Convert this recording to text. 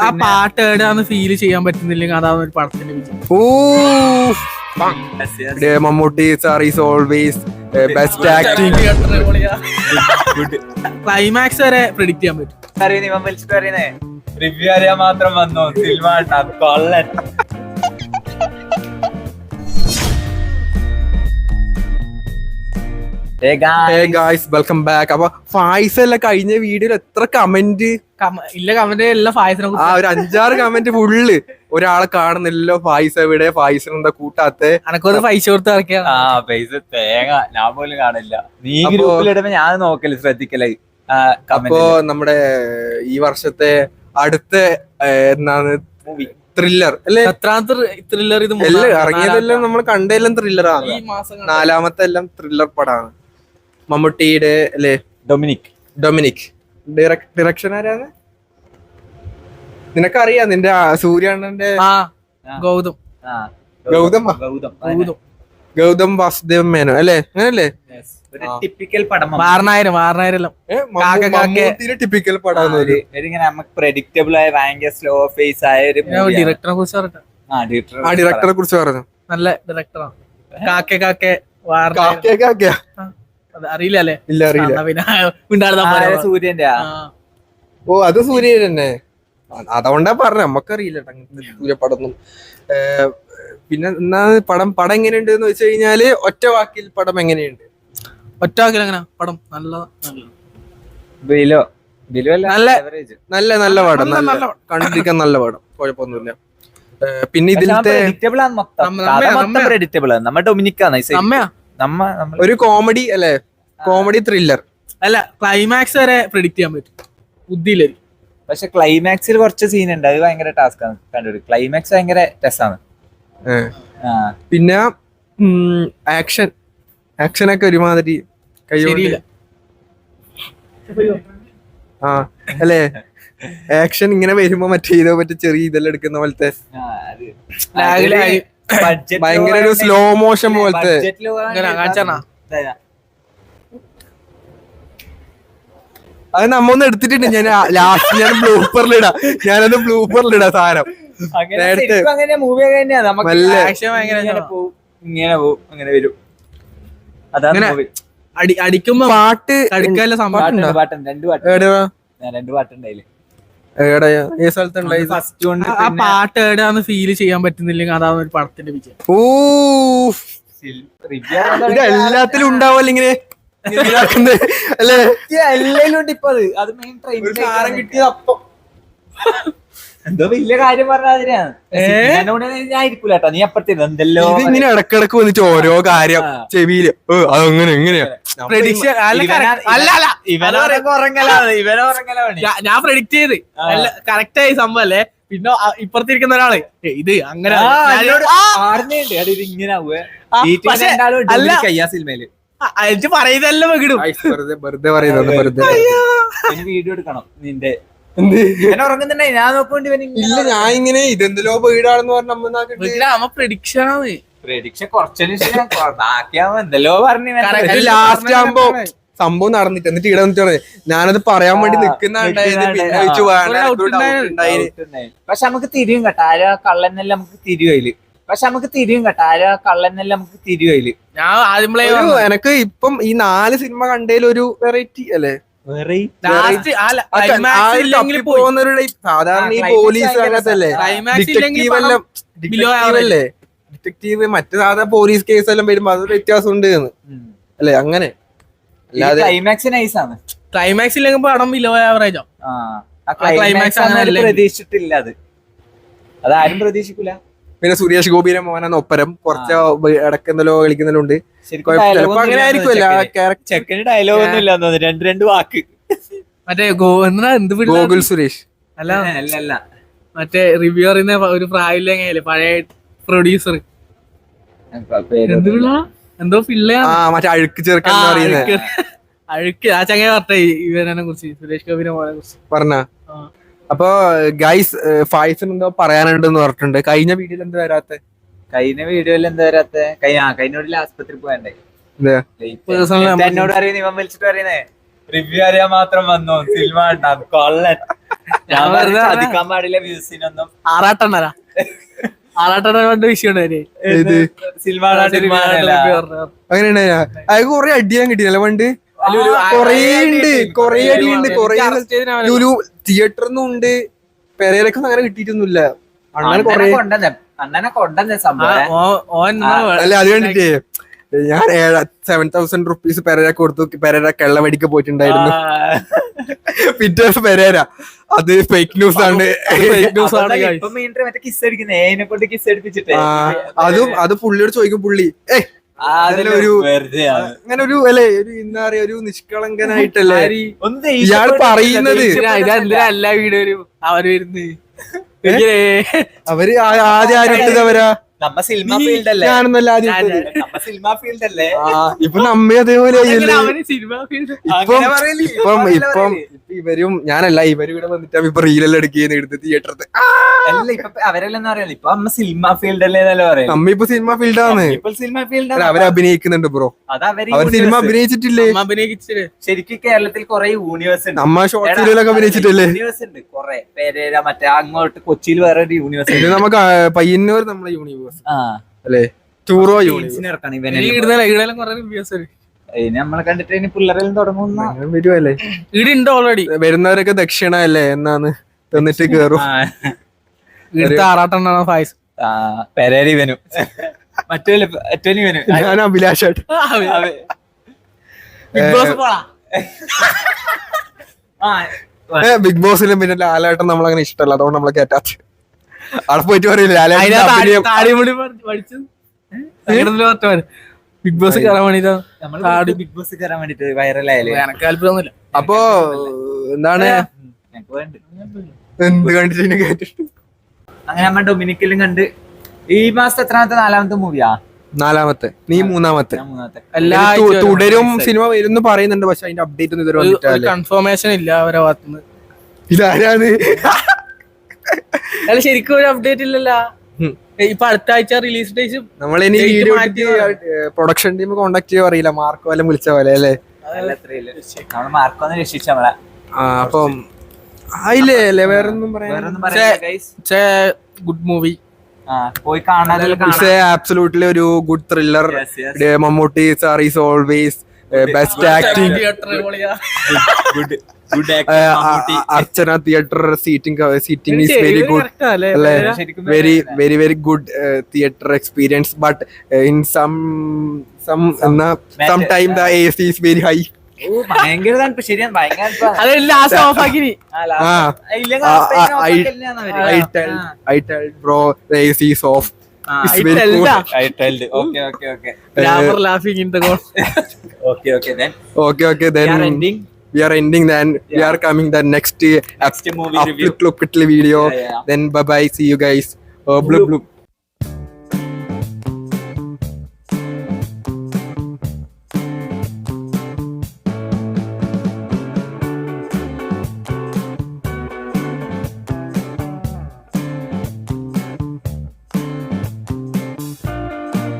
ആ പാട്ട് എവിടെയാന്ന് ഫീൽ ചെയ്യാൻ പറ്റുന്നില്ലെങ്കിൽ അതാണ് ഒരു പടത്തിന്റെ വിജയം. Oh Mammootty sir is always best acting. Climax വരെ പ്രെഡിക്റ്റ് ചെയ്യാൻ പറ്റും. റിവ്യൂ അറിയാൻ മാത്രം വന്നു സിനിമ കൊള്ളൻ. Welcome back. അപ്പൊ ഫായ്സല്ല കഴിഞ്ഞ വീഡിയോയിൽ എത്ര കമന്റ് ഇല്ല, കമന്റ് എല്ലാം ഫായ്സിനെ ആ ഒരു 5-6 കമന്റ് ഫുള്ള് ഒരാളെ കാണുന്നില്ലല്ലോ, ഫായ്സ എവിടെ, ഫായ്സിന് എന്താ കൂട്ടാത്തെ, അനക്കൊരു പൈസ കൊടുത്ത് ഇറക്കിയ പൈസ തേങ്ങ ഞാൻ പോലും കാണില്ല. നീ ഗ്രൂപ്പിലിടുമ്പോ ഞാൻ നോക്കല് ശ്രദ്ധിക്കലായി. അപ്പോ നമ്മുടെ ഈ വർഷത്തെ അടുത്ത എന്താണ് ത്രില്ലർ അല്ലെ, എത്രാമത്തെ ത്രില്ലർ ഇത്? ഇറങ്ങിയതെല്ലാം നമ്മൾ കണ്ടെല്ലാം ത്രില്ലറാണ്. 4ാമത്തെ എല്ലാം ത്രില്ലർ പടമാണ്. മമ്മൂട്ടിയുടെ അല്ലെ, ഡൊമിനിക് ഡിറക്ഷൻ ആരാണ് നിനക്കറിയാം? നിന്റെ സൂര്യണ്ണന്റെ ഗൗതം വാസുദേവ മേനോൻ അല്ലെ, അങ്ങനല്ലേ? ടിപ്പിക്കൽ പടം. ടിപ്പിക്കൽ പടം നമുക്ക് പ്രഡിക്റ്റബിൾ ആയ ഭയങ്കര സ്ലോ ഫേസ് ആയ ഒരു ഡയറക്ടറെ കുറിച്ച് പറഞ്ഞു. ഡയറക്ടറെ കുറിച്ച് പറഞ്ഞു. നല്ല ഡയറക്ടറാണ്. അറിയില്ല അല്ലേ? ഇല്ല, അറിയില്ല. സൂര്യന്റെ ഓ അത് സൂര്യൻ തന്നെ, അതുകൊണ്ടാ പറഞ്ഞ. നമ്മക്കറിയില്ല സൂര്യപടമൊന്നും. പിന്നെ എന്നാ പടം എങ്ങനെയുണ്ട് എന്ന് വെച്ച് കഴിഞ്ഞാല് ഒറ്റ വാക്കിൽ പടം എങ്ങനെയുണ്ട്? ഒറ്റ വാക്കിൽ എങ്ങനെ പടം? നല്ല പടം, കണ്ടിരിക്കാൻ നല്ല പടം, കുഴപ്പമൊന്നുമില്ല. പിന്നെ ഇതിലത്തെ ഒരു കോമഡി അല്ലെ, കോമഡി ത്രില്ലർ അല്ല, ക്ലൈമാക്സ് വരെ പ്രെഡിക്റ്റ് ചെയ്യാൻ പറ്റും ബുദ്ധിയില്ല. പക്ഷെ ക്ലൈമാക്സിൽ കുറച്ച് സീൻ ഉണ്ട്, അത് ഭയങ്കര ടാസ്ക് ആണ് കണ്ടുപിടിക്കും. ക്ലൈമാക്സ് ഭയങ്കര രസമാണ്. പിന്നെ ആക്ഷനൊക്കെ ഒരുമാതിരി കയ്യോടില്ല. അല്ലേ, ആക്ഷൻ ഇങ്ങനെ വരുമ്പോ മറ്റേ ചെറിയ ഇതെല്ലാം എടുക്കുന്ന പോലത്തെ ഭയങ്കര ഒരു സ്ലോ മോഷൻ പോലത്തെ. അത് നമ്മൊന്ന് എടുത്തിട്ടുണ്ട്. ഞാൻ ലാസ്റ്റ് ഞാനത് ബ്ലൂപ്പറിലിടാ സാധനം. അടിക്കുമ്പോ പാട്ട് അടുക്കാനുള്ള സംഭവം. ആ പാട്ട് എവിടെയാന്ന് ഫീൽ ചെയ്യാൻ പറ്റുന്നില്ലെങ്കിൽ അതാണ് ഒരു പടത്തിന്റെ വിജയം. ഓ ഇത് എല്ലാത്തിലും ഉണ്ടാവല്ലോ ഇങ്ങനെ അല്ലേ? എല്ലായിലും ഇപ്പൊ അത് മെയിൻ ട്രെയിൻ കിട്ടിയത് അപ്പം എന്തോ വലിയ കാര്യം പറഞ്ഞാതിനാണ്. ഞാൻ ഇരിക്കൂല കേട്ടോ, നീ അപ്പുറത്തേക്ക് എന്തെല്ലോ ഇങ്ങനെ ഇടക്കിടക്ക് വന്നിട്ട് ഓരോ കാര്യം ചെവിയില് അതങ്ങനെ എങ്ങനെയാ ഞാൻ പ്രെഡിക്റ്റ് ചെയ്ത് കറക്റ്റ് ആയി സംഭവം അല്ലേ. പിന്നെ ഇപ്പുറത്തിരിക്കുന്ന ഒരാള് ഇത് അങ്ങനെ സിനിമയില് പറയുന്നതെല്ലാം വിടും. വെറുതെ പറയുന്നത്. വീഡിയോ എടുക്കണം നിന്റെ ഉറങ്ങുന്നുണ്ടെ ഞാൻ നോക്കോണ്ടി. ഇല്ല, ഞാൻ ഇങ്ങനെ ഇതെന്തെല്ലോ വീടാണെന്ന് പറഞ്ഞ പ്രഡിക്ഷനാണ്. പ്രഡിക്ഷൻ കുറച്ചതിന് ശേഷം എന്തെല്ലോ പറഞ്ഞു. ലാസ്റ്റ് ആകുമ്പോ സംഭവം നടന്നിട്ട് എന്നിട്ട് ഇവിടെ വന്നിട്ട് പറഞ്ഞു ഞാനത് പറയാൻ വേണ്ടി നിക്കുന്ന. പക്ഷെ നമുക്ക് തിരിയും കേട്ടോ, ആരോ കള്ളനെല്ലാം നമുക്ക് തിരിയുകയില്. ഞാൻ എനക്ക് ഇപ്പം ഈ 4 സിനിമ കണ്ടതിൽ ഒരു വെറൈറ്റി അല്ലേ, സാധാരണ ഈ പോലീസ് അങ്ങനത്തല്ലേ, ഡിറ്റക്റ്റീവ് മറ്റു സാധാരണ പോലീസ് കേസ് എല്ലാം വരുമ്പോ അത് വ്യത്യാസം ഉണ്ട് അല്ലെ. അങ്ങനെ ക്ലൈമാക്സ് ഇല്ലെങ്കിൽ പടം ബിലോ ആവറേജോ. പ്രതീക്ഷിച്ചിട്ടില്ല, അതാരും പ്രതീക്ഷിക്കൂല. പിന്നെ സുരേഷ് ഗോപിയുടെ മോനെന്ന ഒപ്പരം കുറച്ച് ഇടക്കുന്നല്ലോ കളിക്കുന്നല്ലോ ഉണ്ട്. അങ്ങനെ ആയിരിക്കുമല്ലോ ചെക്കന് ഡയലോഗ് ഒന്നും ഇല്ല, രണ്ട് വാക്ക്. മറ്റേ ഗോകുൽ സുരേഷ് അല്ല മറ്റേ റിവ്യൂ അറിയുന്ന ഒരു പ്രായമില്ല പഴയ പ്രൊഡ്യൂസർ എന്തോ പിള്ള മറ്റേ അഴുക്ക് ചെറുക്കൻ അഴുക്ക്. ആ ചങ്ങ പറഞ്ഞ ഇവനെ കുറിച്ച്, സുരേഷ് ഗോപിയുടെ മോനെ കുറിച്ച് പറഞ്ഞ. അപ്പൊ ഗൈസ് ഫായ്സിന് എന്തോ പറയാനുണ്ടെന്ന് പറഞ്ഞിട്ടുണ്ട്. കഴിഞ്ഞ വീഡിയോയിൽ എന്താ വരാത്തെ? കഴിഞ്ഞ വീഡിയോയിൽ ആസ്പത്രി പോയണ്ടേ? എന്നോട് അറിയുന്ന ഇവൻ വിളിച്ചിട്ട് പറയുന്നേ റിവ്യൂ അറിയാൻ മാത്രം വന്നു സിനിമ കൊള്ളൻ. ഞാൻ വെറുതെ വെറുതെ പറഞ്ഞ- അധികം പാടില്ല വ്യൂസിനൊന്നും. ആറാട്ടെണ്ണരാ കൊണ്ട് വിഷയമുണ്ടായി ഇത് സിനിമ അങ്ങനെയാണ് അയാൾക്ക് കൊറേ അടിയാൻ കിട്ടിയല്ലേ പണ്ട് കൊറേ ഉണ്ട് കൊറേ അടിയുണ്ട് കൊറേ ലുലു തിയേറ്ററിന്നും ഉണ്ട് പെരയിലൊക്കെ അങ്ങനെ കിട്ടിയിട്ടൊന്നുമില്ല അങ്ങനെ കൊറേ അണ്ണനെ കൊണ്ടുവന്ന സംഭവം. അല്ല അത് കണ്ടിട്ടേ ഞാൻ 7,000 റുപ്പീസ് പെരേര കൊടുത്തു പെരേര കെള്ളവടിക്ക് പോയിട്ടുണ്ടായിരുന്നു പിറ്റേ ദിവസം പെരേര അത് ഫേക്ക് ന്യൂസ് ആണ് ഇപ്പൊ മെയിൻ മറ്റേ കിസ് അടിക്കുന്നേ അതിനെ കൊണ്ട് കിസ് അടിപ്പിച്ചിട്ടേ അത് പുള്ളിയോട് ചോദിക്കും പുള്ളി ഒരു അങ്ങനെ ഒരു അല്ലെ ഒരു എന്താ പറയാ ഒരു നിഷ്കളങ്കനായിട്ടല്ലേ ഇയാൾ പറയുന്നത് അല്ല വീട് അവര് വരുന്നത് അവര് ആദ്യം ആരും അവരാ നമ്മ സിനിമ ഫീൽഡ് അല്ലേ, ഞാനൊന്നല്ല ആദ്യം നമ്മ സിനിമ ഫീൽഡ് അല്ലേ. ഇപ്പൊ നമ്മ അതേപോലെ സിനിമ ഇപ്പം ഇവരും ഞാനല്ല ഇവരും ഇവിടെ വന്നിട്ട് ഇപ്പൊ റീലെല്ലാം എടുക്കുകയെന്ന് എടുത്ത് തിയേറ്ററിൽ അല്ല ഇപ്പൊ അവരെല്ലാം പറയാ ഇപ്പൊ നമ്മ സിനിമ ഫീൽഡ് അല്ലേ എന്നല്ല പറയാം. നമ്മ ഇപ്പൊ സിനിമ ഫീൽഡാണ്, ഇപ്പൊ സിനിമ ഫീൽഡ് അവര് അഭിനയിക്കുന്നുണ്ട് ബ്രോ. അത് അവർ സിനിമ അഭിനയിച്ചിട്ടില്ലേ? ശരിക്കും കേരളത്തിൽ കുറെ യൂണിവേഴ്സ് ഉണ്ട്, നമ്മ ഷോർട്ട് ഫിലിമിലൊക്കെ അഭിനയിച്ചിട്ടില്ലേ? യൂണിവേഴ്സ് ഉണ്ട് കുറെ പേര്. മറ്റേ അങ്ങോട്ട് കൊച്ചിയിൽ വേറെ ഒരു യൂണിവേഴ്സ് ഇത് നമുക്ക് പയ്യന്നൂർ നമ്മളെ യൂണിവേഴ്സ് അല്ലേ, ടൂറോ യൂണിവേഴ്സ് നമ്മളെ കണ്ടിട്ട് ഇനി പിള്ളേരെല്ലാം തുടങ്ങുന്ന വരുവല്ലേ. ഇടുണ്ട് ഓൾറെഡി വരുന്നവരൊക്കെ ദക്ഷിണ അല്ലേ എന്നാന്ന് തന്നിട്ട് കേറും. ഇവിടുത്തെ ആറാട്ടെണ്ണ ഫായ്സ് പെരേരി വനു മറ്റേ വനു ഞാൻ അഭിലാഷായിട്ട് ബിഗ് ബോസ് പോളാ. ബിഗ് ബോസിലും പിന്നെ ലാലേട്ടൻ നമ്മളങ്ങനെ ഇഷ്ടമല്ല, അതുകൊണ്ട് നമ്മളെ കേറ്റാത്ത. അവിടെ പോയിട്ട് പറയില്ല ലാലേട്ടൻ ബിഗ് ബോസ് കയറാൻ വേണ്ടിട്ട് ബിഗ് ബോസ് കയറാൻ വേണ്ടിട്ട് വൈറലായാലേ. താല്പര്യമൊന്നുമില്ല. അപ്പൊ എന്താണ് എന്ത് കണ്ടിട്ട് കേട്ടിട്ട് അങ്ങനെ നമ്മ ഡൊമിനിക്കലും കണ്ട്. ഈ മാസത്തെ എത്രാമത്തെ 4ാമത്തെ മൂവിയാ? 4ാമത്തെ, നീ 3ാമത്തെ. എല്ലാ തുടരും സിനിമ വരുന്നു പറയുന്നുണ്ട്, പക്ഷെ അതിന്റെ അപ്ഡേറ്റ് ഒന്നും ഇതുവരെ വന്നിട്ടില്ല. കൺഫർമേഷൻ ഇല്ല അവരെ ഭാഗത്തുനിന്ന്. ഇതാരാണ്? അല്ല ശരിക്കും ഒരു അപ്ഡേറ്റ് ഇല്ലല്ലോ. ഇപ്പൊ അടുത്ത ആഴ്ച റിലീസ് ഡേറ്റ് നമ്മളിനി വീഡിയോ പ്രൊഡക്ഷൻ ടീം കോണ്ടാക്ട് ചെയ്യാൻ അറിയില്ല, മാർക്ക് വല്ലതും വിളിച്ച പോലെ അല്ലേ? നമ്മള് മാർക്കൊന്ന് രക്ഷിച്ച നമ്മളെ. അപ്പം ആയില്ലേ അല്ലേ, വേറൊന്നും പറയാൻ. ഗുഡ് മൂവി, പോയി കാണാതെ ആബ്സല്യൂട്ട്ലി ഒരു good thriller. Mammootty sir is always best acting. Archana theatre seating is very good അല്ലേ, very very very good theatre experience. But in some time the AC is very high. ഭയങ്കര തണുപ്പ് ശരിയാണ്, ഭയങ്കര. I tell bro the AC is off. It's very cool. Okay then we are ending then. We are coming the next movie review video. Then bye bye, see you guys. Blue.